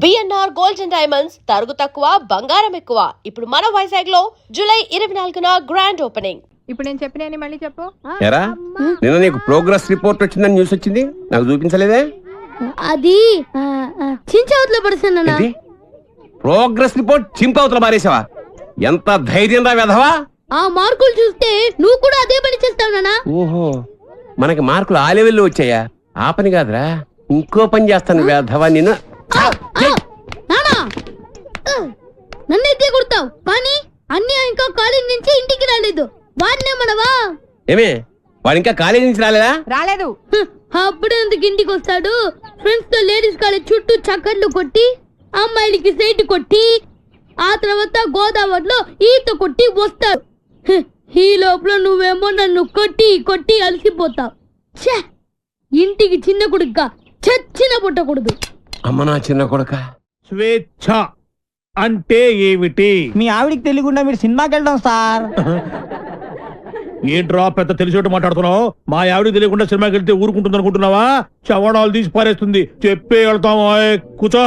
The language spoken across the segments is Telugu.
బిఎన్ఆర్ గోల్డ్ అండ్ డైమండ్స్ తరుగు తక్కువ బంగారం ఎక్కువ. ఇప్పుడు మన వైజాగ్ లో జూలై 24న గ్రాండ్ ఓపెనింగ్. ఇప్పుడు నేను చెప్పిన మళ్ళీ చెప్పు. ఎరా నిన్న నీకు ప్రోగ్రెస్ రిపోర్ట్ వచ్చిందని న్యూస్ వచ్చింది, నాకు చూపించలేదే? అది చించవతలో పడుతున్నా. ప్రోగ్రెస్ రిపోర్ట్ చింపవతల మారేసావా? ఎంత ధైర్యం రా వెధవా! ఆ మార్కులు చూస్తే నువ్వు కూడా అదే పని చేస్తావు నాన్న. ఓహో, మనకి మార్కులు ఆ లెవెల్లో వచ్చాయా? ఆ పని కాదురా, ఇంకో పని చేస్తాను వెధవా నిన్ను. నన్నైతే కొడతావు కానీ అన్నీ ఇంకా కాలేజ్ నుంచి ఇంటికి రాలేదు. వాడినే మనవా? ఏమే వాడు ఇంకా కాలేజీ నుంచి రాలేదా? రాలేదు. అప్పుడే ఎందుకు ఇంటికి వస్తాడు? ఫ్రెండ్స్ తో లేడీస్ కాలేజ్ చుట్టూ చక్కర్లు కొట్టి, అమ్మాయిలకి సైట్ కొట్టి, ఆ తర్వాత గోదావరిలో ఈత కొట్టి వస్తాడు. ఈ లోపల నువ్వేమో నన్ను కొట్టి కొట్టి అలసిపోతావు. ఇంటికి చిన్న కొడుక చచ్చిన పుట్టకూడదు. అమ్మ నా చిన్న కొడుక. స్వేచ్ఛ అంటే ఏమిటి? మీ ఆవిడికి తెలియకుండా మీరు సినిమాకి వెళ్దాం సార్. ఏంట్రా పెద్ద తెలిసేట్టు మాట్లాడుతున్నావు? మా ఆవిడికి తెలియకుండా సినిమాకి వెళ్తే ఊరుకుంటుంది అనుకుంటున్నావా? చవడాలు తీసి పారేస్తుంది. చెప్పే వెళ్తాం. కూర్చో.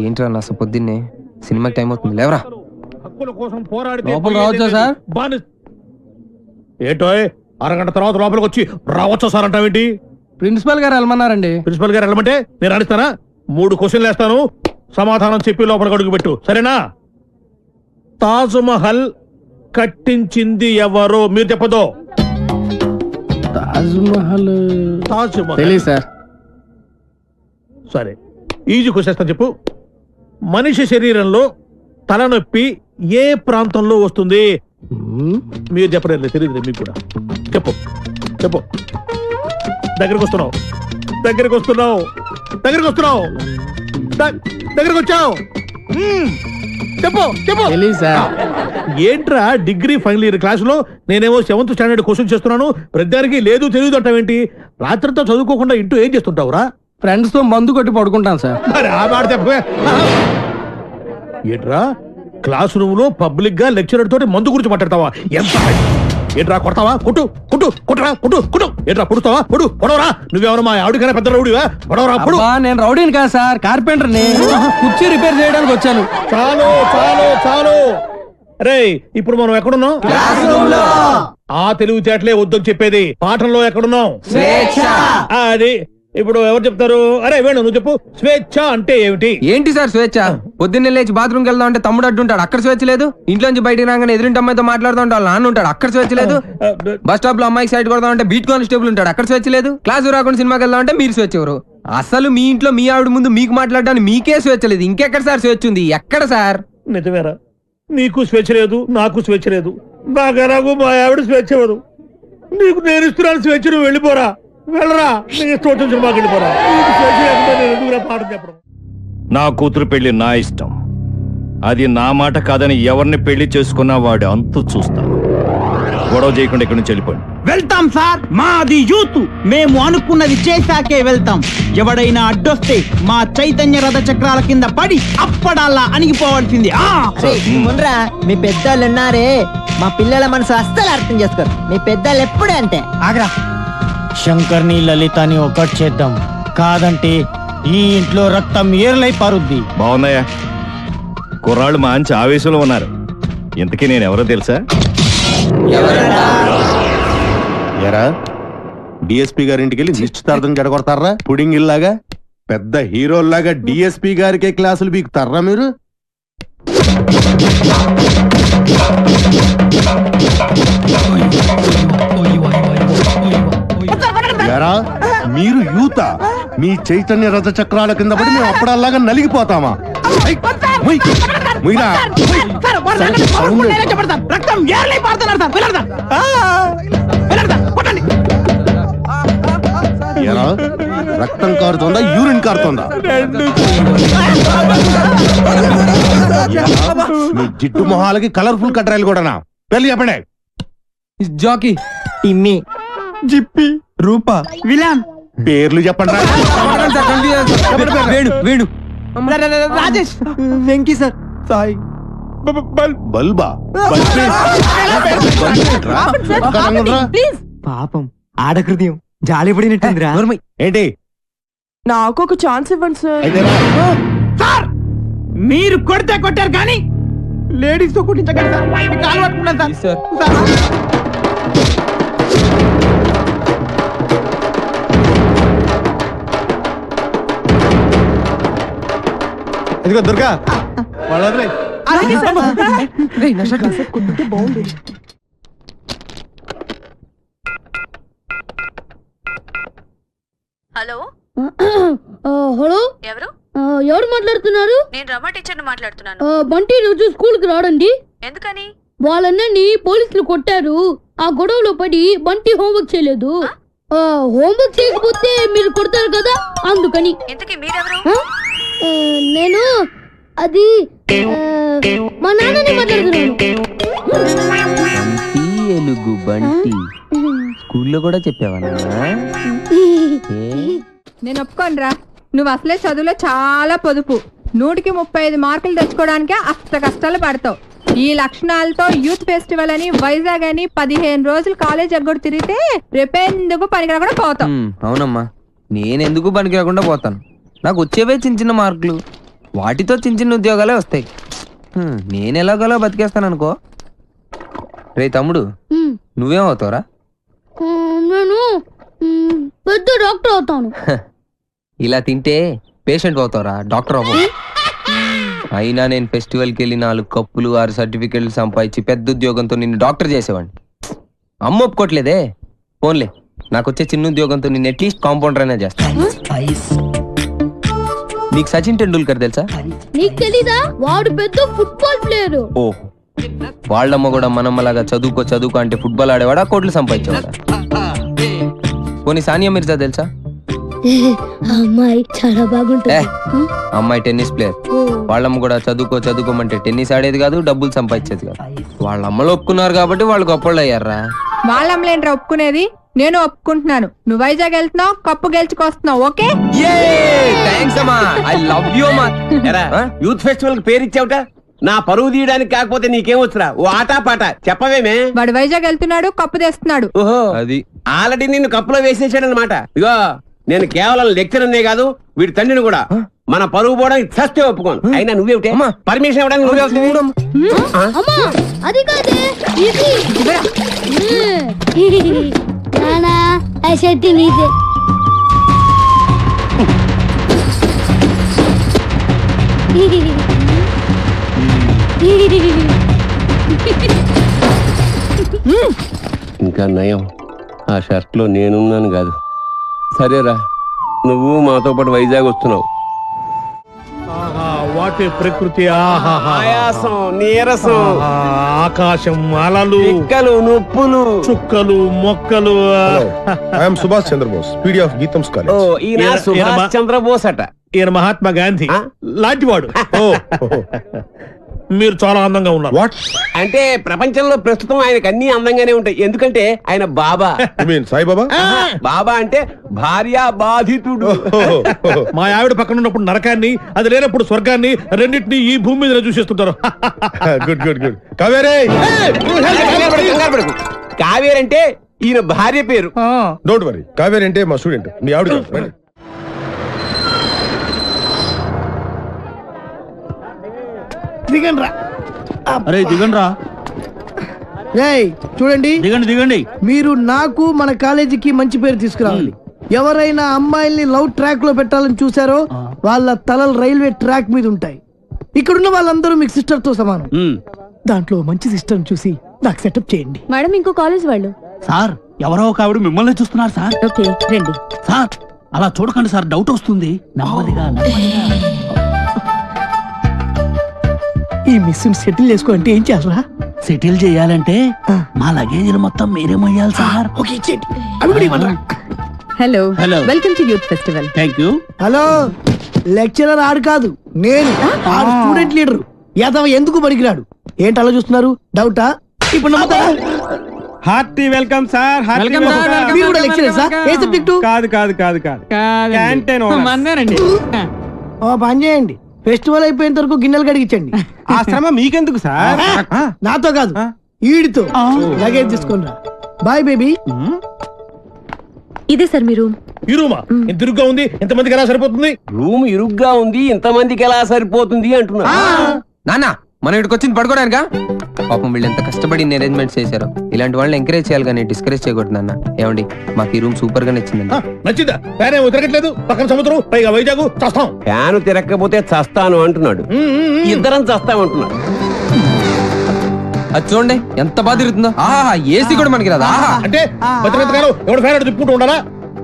ఏంట్రా నా పొద్దున్నే సినిమాకి టైం అవుతుంది, లేవరా. హక్కుల కోసం పోరాడితే లోపల రావచ్చా సార్? ఏంటో అరగంట తర్వాత లోపలికి వచ్చి రావచ్చా సార్ అంటావేంటి? ప్రిన్సిపల్ గారు వెళ్ళమన్నారండి. ప్రిన్సిపల్ గారు వెళ్ళమంటే నేను అడిస్తానా? 3 క్వశ్చన్లు వేస్తాను, సమాధానం చెప్పి లోపలికి అడుగు పెట్టు, సరేనా? తాజ్ మహల్ కట్టించింది ఎవరు? మీరు చెప్పదు. తాజ్ మహల్ తాజ్ మహల్ తెలియదు సార్. సరే, ఈజీ క్వశ్చన్ చెప్పు. మనిషి శరీరంలో తలనొప్పి ఏ ప్రాంతంలో వస్తుంది? మీరు చెప్పలేదు, తెలియదు మీకు కూడా. చెప్పు చెప్పు. దగ్గరికి వస్తున్నావు, దగ్గరికి వస్తున్నావు, దగ్గరికి వస్తున్నావు, దగ్గరికి వచ్చావు. చెప్పు చెప్పు. తెలియదు సార్. ఏంట్రా డిగ్రీ ఫైనల్ ఇయర్ క్లాసులో నేనేమో 7th స్టాండర్డ్ క్వశ్చన్ చేస్తున్నాను, ప్రతిదానికి లేదు తెలియదు అంటావేంటి? రాత్రితో చదువుకోకుండా ఇంటూ ఏం చేస్తుంటావురా? ఫ్రెండ్స్ తో మందు కొట్టి పడుకుంటాను సార్. మరి ఆ మాట చెప్పే. ఏంట్రా క్లాస్ రూమ్ లో పబ్లిక్ గా లెక్చరర్ తోటి మందు గురించి మాట్లాడతావా? ఎంత ఏంట్రా కొడతావా? కొట్టు కొట్టు కొట్టరా కొట్టు కొట్టు. ఏంట్రా పొడుస్తావా? పొడు పొడవరా. నువ్వెవరు మా ఆవిడకైనా పెద్ద రౌడీవా? పొడవరా పొడు. నేను రౌడీని కాదు సార్, కార్పెంటర్ ని. కుర్చీ రిపేర్ చేయడానికి వచ్చాను. చాలు చాలు చాలు. రే ఇప్పుడు మనం ఎక్కడున్నాం? ఆ తెలివితేటలే వద్దని చెప్పేది. పాఠంలో ఎక్కడున్నాం? అది ఇప్పుడు ఎవరు చెప్తారు? అరే వేణు నువ్వు చెప్పు. స్వేచ్ఛ అంటే ఏమిటి? ఏంటి సార్ స్వేచ్ఛ? పొద్దున్నే లేచి బాత్రూమ్కి వెళ్దాం అంటే తమ్ముడు అడ్డుంటాడు, అక్కడ స్వేచ్ఛ లేదు. ఇంట్లోంచి బయటికి రాగానే ఎదురింటి అమ్మాయితో మాట్లాడుతూ ఉంటాడు, నాన్న ఉంటాడు, అక్కడ స్వేచ్ఛ లేదు. బస్ స్టాప్ లో అమ్మాయికి సైడ్ కొడదాం అంటే బీట్ కానిస్టేబుల్ ఉంటాడు, అక్కడ స్వేచ్ఛ లేదు. క్లాసు రాకుండా సినిమాకి వెళ్దాం అంటే మీరు స్వేచ్ఛ ఎవరు? అసలు మీ ఇంట్లో మీ ఆవిడ ముందు మీకు మాట్లాడడానికి మీకే స్వేచ్ఛ లేదు, ఇంకెక్కడ సార్ స్వేచ్ఛ ఉంది? ఎక్కడ సార్? నిజమేరా, నీకు స్వేచ్ఛ లేదు, నాకు స్వేచ్ఛ లేదు. నాకు మా ఆవిడ స్వేచ్ఛ ఇవ్వదు. నీకు నేను ఇస్తున్నాను స్వేచ్ఛ, నువ్వు వెళ్ళిపోరా. వెళ్ళరా, నీ ఇష్టం వచ్చిన సినిమాకి వెళ్ళిపోరా. పాఠం చెప్పడం. నా కూతురు పెళ్లి నా ఇష్టం, అది నా మాట కాదని ఎవరిని పెళ్లి చేసుకున్నా వాడు అంతు చూస్తాను. గొడవ చేయకుండా ఇక్కడి నుంచి వెళ్ళిపోండి. వెళ్తాం సార్, మాది యూత్, మేము అనుకున్నది చేశాకే వెళ్తాం. ఎవడైనా అడ్డొస్తే మా చైతన్య రథ చక్రాల కింద పడి అప్పడాలా అణిగిపోవాల్సింది. మీ పెద్దోళ్ళు ఉన్నారే, మా పిల్లల మనసు అస్సలు అర్థం చేసుకోరు. మీ పెద్దోళ్ళు ఎప్పుడే అంటే ఆగ్రా. శంకర్ని లలితని ఒకటి చేద్దాం, కాదంటే ఈ ఇంట్లో రక్తం ఏర్లై పారుద్ది. బాగున్నాయా? కుర్రాళ్ళు మంచి ఆవేశంలో ఉన్నారు. ఇంతకీ నేను ఎవరో తెలుసా? ఎరా డిఎస్పీ గారింటికి వెళ్ళి నిశ్చితార్థం జడగొడతారా? పుడింగ్ ఇల్లాగా పెద్ద హీరోల్లాగా డిఎస్పీ గారికే క్లాసులు బీకుతారా మీరు? ఎరా మీరు యూత, మీ చైతన్య రథ చక్రాల కింద పడి మేము అప్పుడల్లాగా నలిగిపోతామా? ఎరా రక్తం కారుతోందా, యూరిన్ కారుతోందా? మీ జిట్టు మొహాలకి కలర్ఫుల్ కట్రాయలు కూడానా? పెళ్లి చెప్పండి. జాకీ, టిమ్మి, జిప్పి, రూపా, విలాన్ పేర్లు చెప్పండి. వేణు, వేణు, రాజేష్, వెంకీ సార్, సాయి, బల్బా పాపం ఆడ హృదయం జాలి పడినట్టుందిరా. ఏంటి? నాకు ఒక ఛాన్స్ ఇవ్వండి సార్. అయితే మీరు కొడితే కొట్టారు కానీ లేడీస్ తో కొట్టించగలరు సార్. మీ కాలు పట్టుకున్నాను సార్. ఇదిగో దుర్గా వాళ్ళ వదిలేయ్. హలో హలో ఎవరు? ఎవరు మాట్లాడుతున్నారు? నేను రమ టీచర్ని మాట్లాడుతున్నాను. బంటి రోజు స్కూల్ కి రాడండి. ఎందుకని? వాళ్ళన్నీ పోలీసులు కొట్టారు. ఆ గొడవలో పడి బంటి హోంవర్క్ చేయలేదు. హోంవర్క్ చేయకపోతే మీరు కొడతారు కదా, అందుకని. ఇంతకీ మీరెవరు? నేను అది మా నాన్నని మాట్లాడుతున్నాను. ఎలుగు బంటి స్కూల్లో కూడా చెప్పావా? నేను ఒప్పుకోనరా. నువ్వు అసలే చదువులో చాలా పొదుపు. 100కి 35 మార్కులు తెచ్చుకోవడానికే అష్ట కష్టాలు పడతావు. ఈ లక్షణాలతో యూత్ ఫెస్టివల్ అని వైజాగ్ అని 15 రోజులు కాలేజ్ ఎగ్గొడు తిరిగితే రేపెందుకు పనికిరాకుండా పోతావు. అవునమ్మా, నేనెందుకు పనికి రాకుండా పోతాను. నాకు వచ్చేవే చిన్న చిన్న మార్కులు, వాటితో చిన్న చిన్న ఉద్యోగాలే వస్తాయి. నేను ఎలాగోలా బతికేస్తాను అనుకో. రే తమ్ముడు, నువ్వేం అవుతావురా? నేను పెద్ద డాక్టర్ అవుతాను. ఇలా తింటే పేషెంట్ అవుతావురా, డాక్టర్ అవ్వవు. అయినా నేను ఫెస్టివల్కి వెళ్ళి 4 కప్పులు 6 సర్టిఫికెట్లు సంపాదించి పెద్ద ఉద్యోగంతో నిన్ను డాక్టర్ చేసేవాడిని. అమ్మ ఒప్పుకోవట్లేదే. ఫోన్లే, నాకు వచ్చే చిన్న ఉద్యోగంతో నిన్ను అట్లీస్ట్ కాంపౌండర్ అయినా చేస్తాను. నీకు సచిన్ టెండూల్కర్ తెలుసా? నీకు తెలీదా? వాడు పెద్ద ఫుట్బాల్ ప్లేయర్. ఓ, వాళ్ళమ్మ కూడా మనమ్మలాగా చదువుకో అంటే ఫుట్బాల్ ఆడేవాడా, కోట్లు సంపాదించేవాడా? పోనీ సానియా మిర్జా తెలుసా? అమ్మాయి చాలా బాగుంటుంది. అమ్మాయి టెన్నిస్ ప్లేయర్. వాళ్ళమ్మ కూడా చదువుకోమంటే టెన్నిస్ ఆడేది కాదు, డబ్బులు సంపాదించేది కాదు. వాళ్ళ అమ్మలు ఒప్పుకున్నారు కాబట్టి వాళ్ళు గొప్పళ్ళు అయ్యారా. వాళ్ళమ్మలేంట్రా ఒప్పుకునేది? నేను ఒప్పుకుంటున్నాను. నువ్వు వైజాగ్ వెళ్తున్నావు, కప్పు గెలుచుకొస్తున్నావు. ఓకే, థాంక్స్ అమ్మా. ఐ లవ్ యు అమ్మా. యూత్ ఫెస్టివల్ కి పేరు ఇచ్చావుట, నా పరువు తీయడానికి. కాకపోతే నీకేం వచ్చురా ఓ ఆటా పాట చెప్పవేమే? వాడు వైజాగ్ వెళ్తున్నాడు, కప్పు తెస్తున్నాడు. ఓహో, అది ఆల్రెడీ నిన్ను కప్పులో వేసేసాడు అనమాట. ఇగో, నేను కేవలం లెక్చరర్నే కాదు, వీడి తండ్రిని కూడా. మన పరువు పోవడానికి చస్తే ఒప్పుకోను. అయినా నువ్వేమిటే పర్మిషన్ ఇవ్వడానికి నువ్వే అమ్మా, అది కాదే ఇది. నానా, ఆ షర్ట్ నీదే. ఇంకా నయం, ఆ షర్ట్ లో నేనున్నాను కాదు. సరేరా, నువ్వు మాతో పాటు వైజాగ్ వస్తున్నావు. వాటి ప్రకృతి, ఆయాసం, నీరసం, ఆకాశం, అలలు, పిక్కలు, నొప్పులు, చుక్కలు, మొక్కలు. I'm Subhash Chandrabose, PD of GITAM's ఓ, కాలేజ్. ఈయన సుభాష్ చంద్రబోస్ అట. ఈయన మహాత్మా గాంధీ లాంటివాడు. మీరు చాలా అందంగా ఉన్నారు. వాట్ అంటే ప్రపంచంలో ప్రస్తుతం ఆయనకు అన్ని అందంగానే ఉంటాయి. ఎందుకంటే ఆయన బాబా. సాయిబాబా? బాబా అంటే భార్య బాధితుడు. మా ఆవిడ పక్కన ఉన్నప్పుడు నరకాన్ని, అది లేనప్పుడు స్వర్గాన్ని, రెండింటినీ ఈ భూమి మీద చూసేస్తుంటారు. Good good good. కావేరే, కంగారు పడకు. కావేరి అంటే ఈయన భార్య పేరు. Don't worry. కావేరి అంటే మా స్టూడెంట్, మీ ఆవిడ కాదు. రండి. అరే దిగండి రా. చూడండి, దిగండి. మీరు నాకు మన కాలేజీకి మంచి పేరు తీసుకురావాలి. ఎవరైనా అమ్మాయిల్ని లవ్ ట్రాక్ లో పెట్టాలని చూసారో వాళ్ళ తలలు రైల్వే ట్రాక్ మీద ఉంటాయి. ఇక్కడున్న వాళ్ళందరూ మీకు సిస్టర్ తో సమానం. దాంట్లో మంచి సిస్టర్ చూసి నాకు సెటప్ చేయండి. మేడం, ఇంకో కాలేజ్ వాళ్ళు. సార్, ఎవరో ఒక ఆవిడ మిమ్మల్ని చూస్తున్నారు సార్. ఓకే, రండి. సార్, అలా చూడకండి సార్, డౌట్ వస్తుంది. నెమ్మదిగా. ఈ మిస్ సెటిల్ చేసుకో అంటే ఏం చేయాలరా? సెటిల్ చేయాలంటే మా లగేజీలు మొత్తం మీరే మొయ్యాలి సార్. ఓకే, ఇచ్చేయండి. అవి కూడా ఇవ్వండి. Hello, hello, welcome to youth festival. Thank you. Hello, lecturer ఆడు కాదు, నేను ఆడు స్టూడెంట్ లీడర్. యాదవ ఎందుకు పనికిరాడు? ఏంటి అలా చూస్తున్నారు? డౌటా? ఇప్పుడు నమ్ముతారా? Hearty welcome sir. మీరు కూడా లెక్చరర్ సార్? ఏ సబ్జెక్టు? కాదు. ఓ పని చేయండి, ఫెస్టివల్ అయిపోయేంత వరకు గిన్నెలు కడిగించండి. ఆ శ్రమ మీకెందుకు సార్? నాతో కాదు, ఈడితో. లగేజ్ తీసుకుని రా. Boy baby. ఇదే సార్ మీ రూమ్. ఈ రూమా ఇంత ఇరుగ్గా ఉంది ఎంతమందికి ఎలా సరిపోతుంది? రూమ్ ఇరుగ్గా ఉంది, ఇంతమందికి ఎలా సరిపోతుంది అంటున్నా. నాన్న మనం ఇక్కడికి వచ్చింది పడుకోవడానికా? పాపం వీళ్ళు ఎంత కష్టపడి అరేంజ్మెంట్స్ చేశారు. ఇలాంటి వాళ్ళని ఎంకరేజ్ చేయాలి కానీ డిస్కరేజ్ చేయకూడదు నాన్న. ఏమండి మాకు ఈ రూమ్ సూపర్ గా నచ్చిందండి. నచ్చిందా? ఫ్యాన్ ఏమో తిరగట్లేదు, పక్కన సముద్రం, పైగా వైజాగ్, చస్తాం. ఫ్యాన్ తిరగకపోతే చస్తాను అంటున్నాడు, ఇద్దరం చస్తామంటున్నాడు. అది చూడండి ఎంత బాగా తిరుగుతుందో. ఆహా ఏసీ కూడా మనకి రాదా? అంటే ఎవడు ఫ్యాన్ తిప్పుకుంటూ ఉండాలా?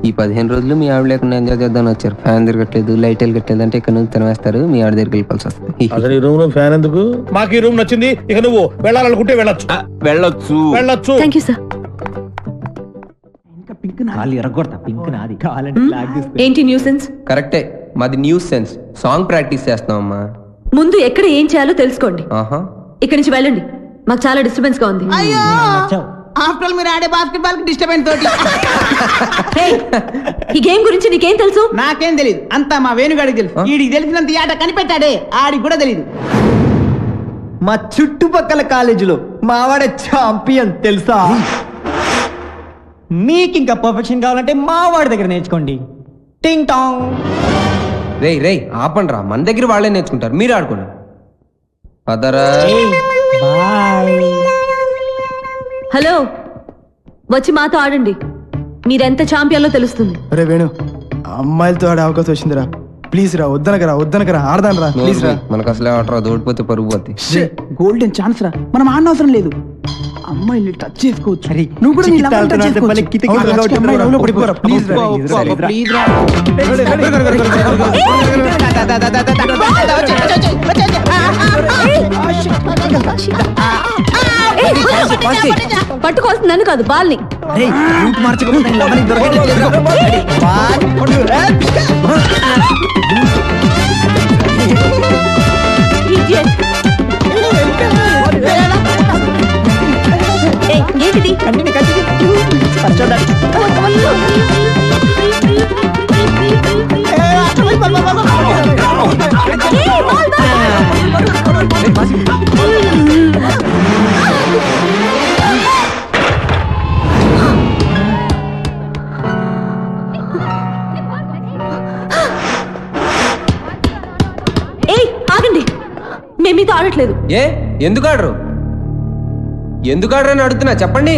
ఈ 15 రోజులు మీ ఆవిడ లేకుండా ఎంజాయ్ చేద్దాం వచ్చారు. ఫ్యాన్ తిరగట్లేదు, లైట్ వెళ్ళట్లేదు అంటే ఇక్కడ నుంచి తినవేస్తారు. మీ ఆవిడ దగ్గరికి వెళ్ళిపోవాల్సి వస్తుంది. అసలు ఈ రూమ్ లో ఫ్యాన్ ఎందుకు? మాకు ఈ రూమ్ నచ్చింది. ఇక నువ్వు వెళ్ళాలనుకుంటే వెళ్ళొచ్చు. వెళ్ళొచ్చు వెళ్ళొచ్చు. Thank you sir. ఏంటి న్యూసెన్స్? కరెక్టే, మాది న్యూస్ సెన్స్. సాంగ్ ప్రాక్టీస్ చేస్తాం అమ్మా. ముందు ఎక్కడ ఏం చేయాలో తెలుసుకోండి. ఆహా ఇక్కడి నుంచి వెళ్ళండి, మాకు చాలా డిస్టర్బెన్స్ గా ఉంది. ఆఫ్టర్ మీరు ఆడే బాస్కెట్బాల్ కి డిస్టర్బెన్స్ తోటి Hey, ఈ గేమ్ గురించి నీకేం తెలుసు? నాకేం తెలియదు, అంతా మా వేణుగాడికి తెలుసు. వీడికి తెలిసినంత ఈ ఆట కనిపెట్టాడే, ఆడికి కూడా తెలియదు. మా చుట్టుపక్కల కాలేజీలో మావాడే ఛాంపియన్ తెలుసా? మీకు ఇంకా పర్ఫెక్షన్ కావాలంటే మావాడి దగ్గర నేర్చుకోండి. టింగ్ టాంగ్. రేయ్ రేయ్ ఆపండి రా, మన దగ్గర వాళ్ళే నేర్చుకుంటారు, మీరు ఆడుకోండి. పదరా. హలో, వచ్చి మాతో ఆడండి. మీరెంత ఛాంపియన్లో తెలుస్తుంది. అరే వేణు, అమ్మాయిలతో ఆడే అవకాశం వచ్చిందిరా. ప్లీజ్ రా, వద్దనకరా ఆడదాను రా, ప్లీజ్ రా. మనకు అసలే ఆట రాదు, ఓడిపోతే పరుగు పోతే. గోల్డెన్ ఛాన్స్ రా, మనం ఆడిన అవసరం లేదు. అమ్మాయిని టచ్ చేసుకోవచ్చు. నువ్వు కూడా నీ లవర్ touch చేసుకోవచ్చు. అమ్మాయి లవ్లో పడిపోరా, ప్లీజ్ రా. ప్లీజ్ రా. పట్టుకోవాల్సింది నన్ను కాదు, బాల్ని. ఏంటిది? ఆగండి, మేము మీతో ఆడట్లేదు. ఏ ఎందుకు ఆడరు? ఎందుకు ఆడరని అడుగుతున్నా, చెప్పండి.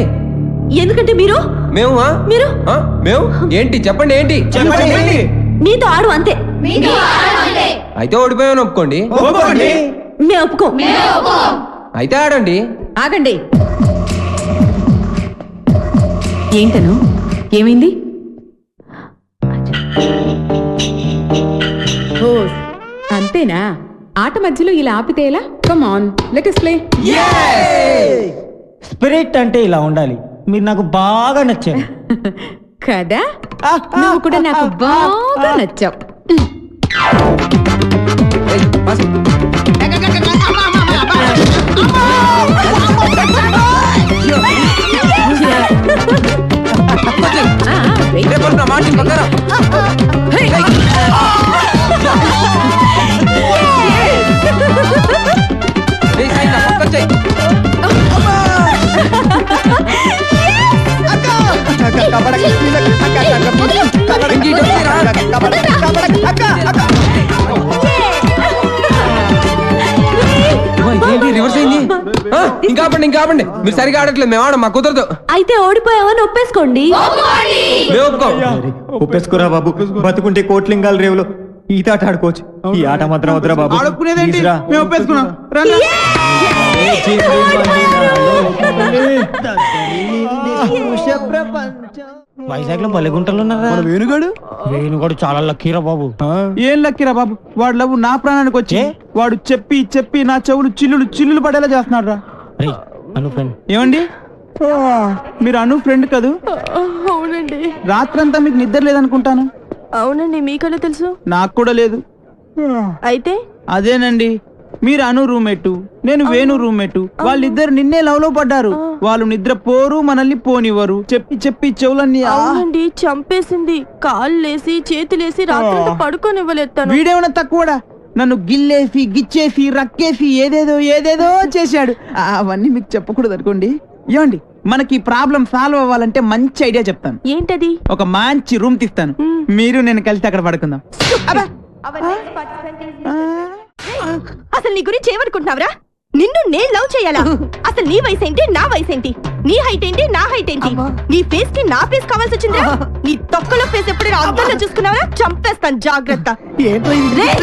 ఎందుకంటే మీరు మేము మీరు మేము ఏంటి చెప్పండి, ఏంటి చెప్పండి. మీతో ఆడు అంతే. అయితే ఓడిపోయామని ఒప్పుకోండి. మేము ఒప్పుకో. అయితే ఆడండి. ఆగండి. ఏంటను ఏమైంది? అంతేనా? ఆట మధ్యలో ఇలా ఆపితే ఎలా? Come on, let us play. Spirit అంటే ఇలా ఉండాలి. మీరు నాకు బాగా నచ్చారు కదా, నువ్వు కూడా నాకు బాగా నచ్చావు. ఏయ్, పాసు. రేపు నా మాట పక్కరా. ఏయ్, సాయి, నా పక్కన చెయ్. రివర్స్ అయింది. ఇంకా ఆపండి, మీరు సరిగా ఆడట్లేదు, మేము ఆడం, మాకు కుదరదు. అయితే ఓడిపోయావని ఒప్పేసుకోండి. మేము ఒప్పుకోం. ఒప్పేసుకోరా బాబు, బతుకుంటే కోట్లింగాల రేవులో ఈత ఆట ఆడుకోవచ్చు. ఈ ఆట మాత్రం వద్దురా బాబు. ఆడుకునేదేంటి? మేము ఒప్పేసుకున్నాం. వైజాగ్ లో బలెగుంటలు ఉన్నారా? వేణుగాడు చాలా లక్కీరా బాబు. ఏం లక్కిరా బాబు, వాడు లవ్ నా ప్రాణానికి వచ్చి వాడు చెప్పి చెప్పి నా చెవులు చిల్లులు పడేలా చేస్తున్నాడు రా. ఏమండి, మీరు అను ఫ్రెండ్ కదూ? అవునండి. రాత్రంతా మీకు నిద్ర లేదనుకుంటాను. అవునండి, మీకన్నా తెలుసు? నాకు కూడా లేదు. అయితే అదేనండి, మీరు అను రూమ్మేటు, నేను వేణు రూమ్మేటు. వాళ్ళిద్దరు నిన్నే లవ్ లో పడ్డారు. వాళ్ళు నిద్ర పోరు, మనల్ని పోనివ్వరు. చెప్పి చెప్పి చెవులన్నీ అవునండి, చంపేసింది. కాళ్ళేసి చేతులేసి రాత్రి పడుకోనివ్వలేదు. వీడేమన్నా తక్కువడా? నన్ను గిల్లేసి గిచ్చేసి రక్కేసి ఏదేదో చేశాడు. అవన్నీ మీకు చెప్పకూడదు అనుకోండి. ఏమండి మనకి ప్రాబ్లం సాల్వ్ అవ్వాలంటే మంచి ఐడియా చెప్తాను. ఏంటది? ఒక మంచి రూమ్ తీస్తాను, మీరు నేను కలిసి అక్కడ పడుకుందాం. అసలు నీ గురించి ఏమనుకుంటున్నావురా? నిన్ను నేను లవ్ చేయాలా? అసలు నీ వయసు ఏంటి, నా వయసు ఏంటి? నీ హైట్ ఏంటి, నా హైట్ ఏంటి? నీ ఫేస్ కి నా ఫేస్ కావాల్సి వచ్చిందిరా? నీ తొక్కలో ఫేస్ ఎప్పుడైనా అద్దంలో చూసుకున్నావా? చంపేస్తాను, జాగ్రత్త. రేయ్,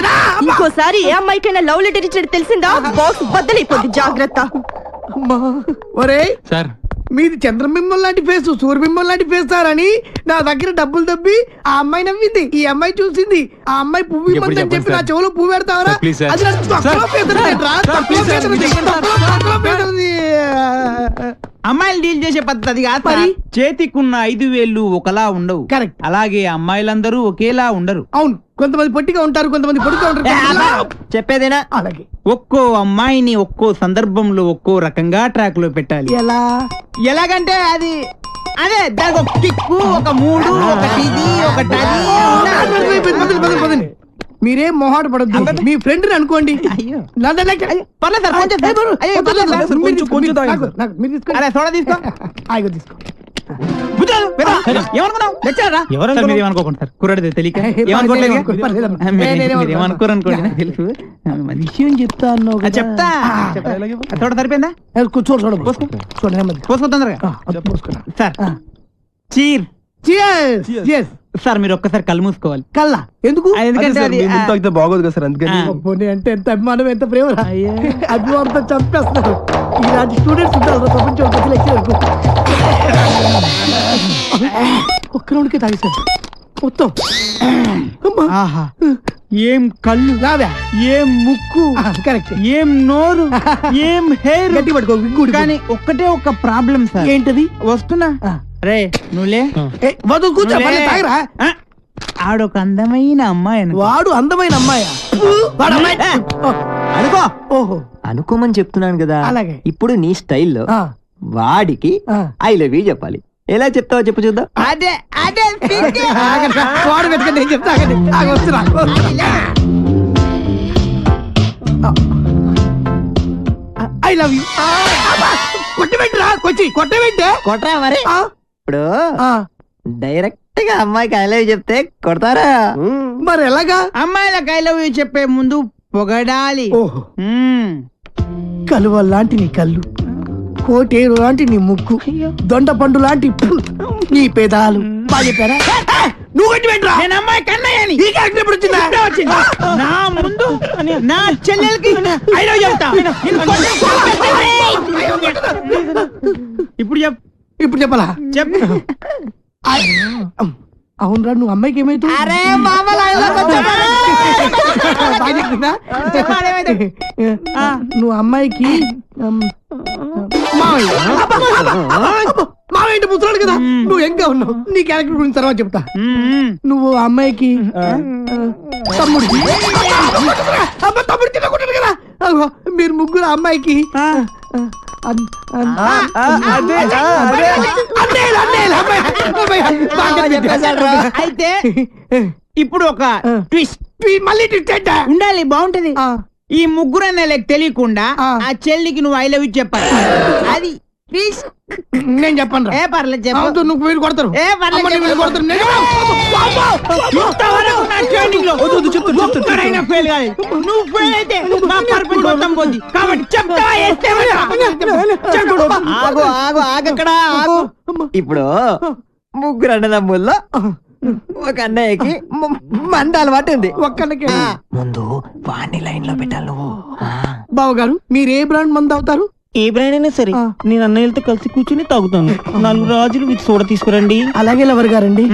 ఇంకోసారి ఏ అమ్మాయికైనా లవ్ లెటర్ ఇచ్చాడు తెలిసిందా? బాక్స్ బద్దలైపోద్ది, జాగ్రత్త. ఒరే సార్ మీది చంద్రబింబం లాంటి ఫేస్, సూర్యబింబం లాంటి ఫేస్ సార్ అని నా దగ్గర డబ్బులు దబ్బి ఆ అమ్మాయి నవ్వింది, ఈ అమ్మాయి చూసింది, ఆ అమ్మాయి పువ్వు ఇమ్మందని చెప్పి నా చెవులో పువ్వు పెడతావరా? అది నాకు తక్కువ పేదరిరా, తక్కువ పేదరిది, తక్కువ పేదరిది. అమ్మాయిలు డీల్ చేసే పద్ధతి కాదు మరి. చేతికున్న 5 వేళ్ళు ఒకలా ఉండవు. కరెక్ట్. అలాగే అమ్మాయిలందరూ ఒకేలా ఉండరు. అవును, కొంతమంది పొట్టిగా ఉంటారు, కొంతమంది పొడుగా ఉంటారు. చెప్పేదేనా? అలాగే ఒక్కో అమ్మాయిని ఒక్కో సందర్భంలో ఒక్కో రకంగా ట్రాక్ లో పెట్టాలి. ఎలాగంటే అది అదే దానికి ఒక కిక్కు, ఒక మూడు, ఒకటి ఇది, ఒకటి అది. మీరేం మొహాట పడద్దు, మీ ఫ్రెండ్ అనుకోండి. విషయం చెప్తా అన్నావు, చెప్తా. చూడ సరిపోయిందా? పోసుకో తొందరగా సార్. చీర్ సార్, మీరు ఒక్కసారి కళ్ళు మూసుకోవాలి. కల్లా ఎందుకు? ఎందుకంటే బాగోదు కదా సార్, అందుకని. అంటే ఎంత అభిమానం, ఎంత ప్రేమ. అభిమానంతో చంపేస్తారు. ఇలాంటి స్టూడెంట్స్ ఉంటారు ప్రపంచం ఒక్క రౌండ్కే తాగేశారు మొత్తం. ఆహా, ఏం కళ్ళు, ఏం ముక్కు, కరెక్ట్, ఏం నోరు, ఏం హెయిర్. గట్టి పట్టుకో. కానీ ఒక్కటే ఒక ప్రాబ్లం సార్. ఏంటది? వస్తున్నా. రే నువ్వులే, వద్దు కూర్చో, తాగరా. ఆడొక అందమైన అమ్మాయి. వాడు అందమైన అమ్మాయా? అనుకో. ఓహో, అనుకోమని చెప్తున్నాను కదా. అలాగే. ఇప్పుడు నీ స్టైల్లో వాడికి ఐ లవ్ యూ చెప్పాలి. ఎలా చెప్తావో చెప్పు చూద్దాం. అదే అదే వాడు వెతకండి, నేను చెప్తా. వస్తున్నా. I love you. కొట్టబెట్టరా, కొట్టబెట్టే కొట్టరా మరి. ఇప్పుడు డైరెక్ట్ గా అమ్మాయికి ఐ లవ్ యూ చెప్తే కొడతారా? మరి ఎలాగా? అమ్మాయిలకు ఐ లవ్ యూ చెప్పే ముందు పొగడాలి. కలువ లాంటి నీ కళ్ళు, కోటేరు లాంటి నీ ముక్కు, దొండ పండు లాంటి నీ పెదాలు. బాగా చెప్పారా? నువ్వు కొట్టి పెట్టరా. నేను అమ్మాయి కన్నయ్యని. ఈ క్యారెక్టర్ ఎప్పుడు వచ్చిందా? నా ముందు నా చెల్లెలకి ఐ లవ్ చెప్తా. ఇప్పుడు చెప్పాలా? చెప్పు. అవునరా, నువ్వు అమ్మాయికి ఏమైతుంది? నువ్వు అమ్మాయికి మావయ్య ముసలాడు కదా, నువ్వు ఇంకా ఉన్నావు. నీ క్యారెక్టర్ గురించి తర్వాత చెప్తా. నువ్వు అమ్మాయికి తమ్ముడు తినకుంటాడు కదా. మీరు ముగ్గురు అమ్మాయికి అయితే ఇప్పుడు ఒక ట్విస్ట్. మళ్ళీ ట్విస్ట్ ఉండాలి, బాగుంటది. ఈ ముగ్గురు అన్నయ్యలకు తెలియకుండా ఆ చెల్లికి నువ్వు ఐ లవ్ యూ చెప్పాలి. అది నేను చెప్పను. ఏ పర్లేదు చెప్పు. నువ్వు వీళ్ళు కొడతారు. ఏ పర్లేదు కొడతారు. నువ్వు ఫెయిల్ అయితే మా పర్పస్ మొత్తం పోద్ది. కాబట్టి చెప్తావా? ఆగు ఆగు ఆగక్కడ ఆగు. ఇప్పుడు ముగ్గురు అన్నదమ్ముల్లో ఒక అన్నయ్యకి మంద అలవాటు ఉంది. ఒక్కళ్ళకి ముందు వాడిని లైన్ లో పెట్టాలి నువ్వు. బావగారు, మీరు ఏ బ్రాండ్ మంది అవుతారు? ఏ బ్రాండ్ అయినా సరే నేను అన్నయ్యలతో కలిసి కూర్చుని తాగుతాను. 4 రాజులు వీటి సోడా తీసుకురండి. అలాగే లవర్ గారండి.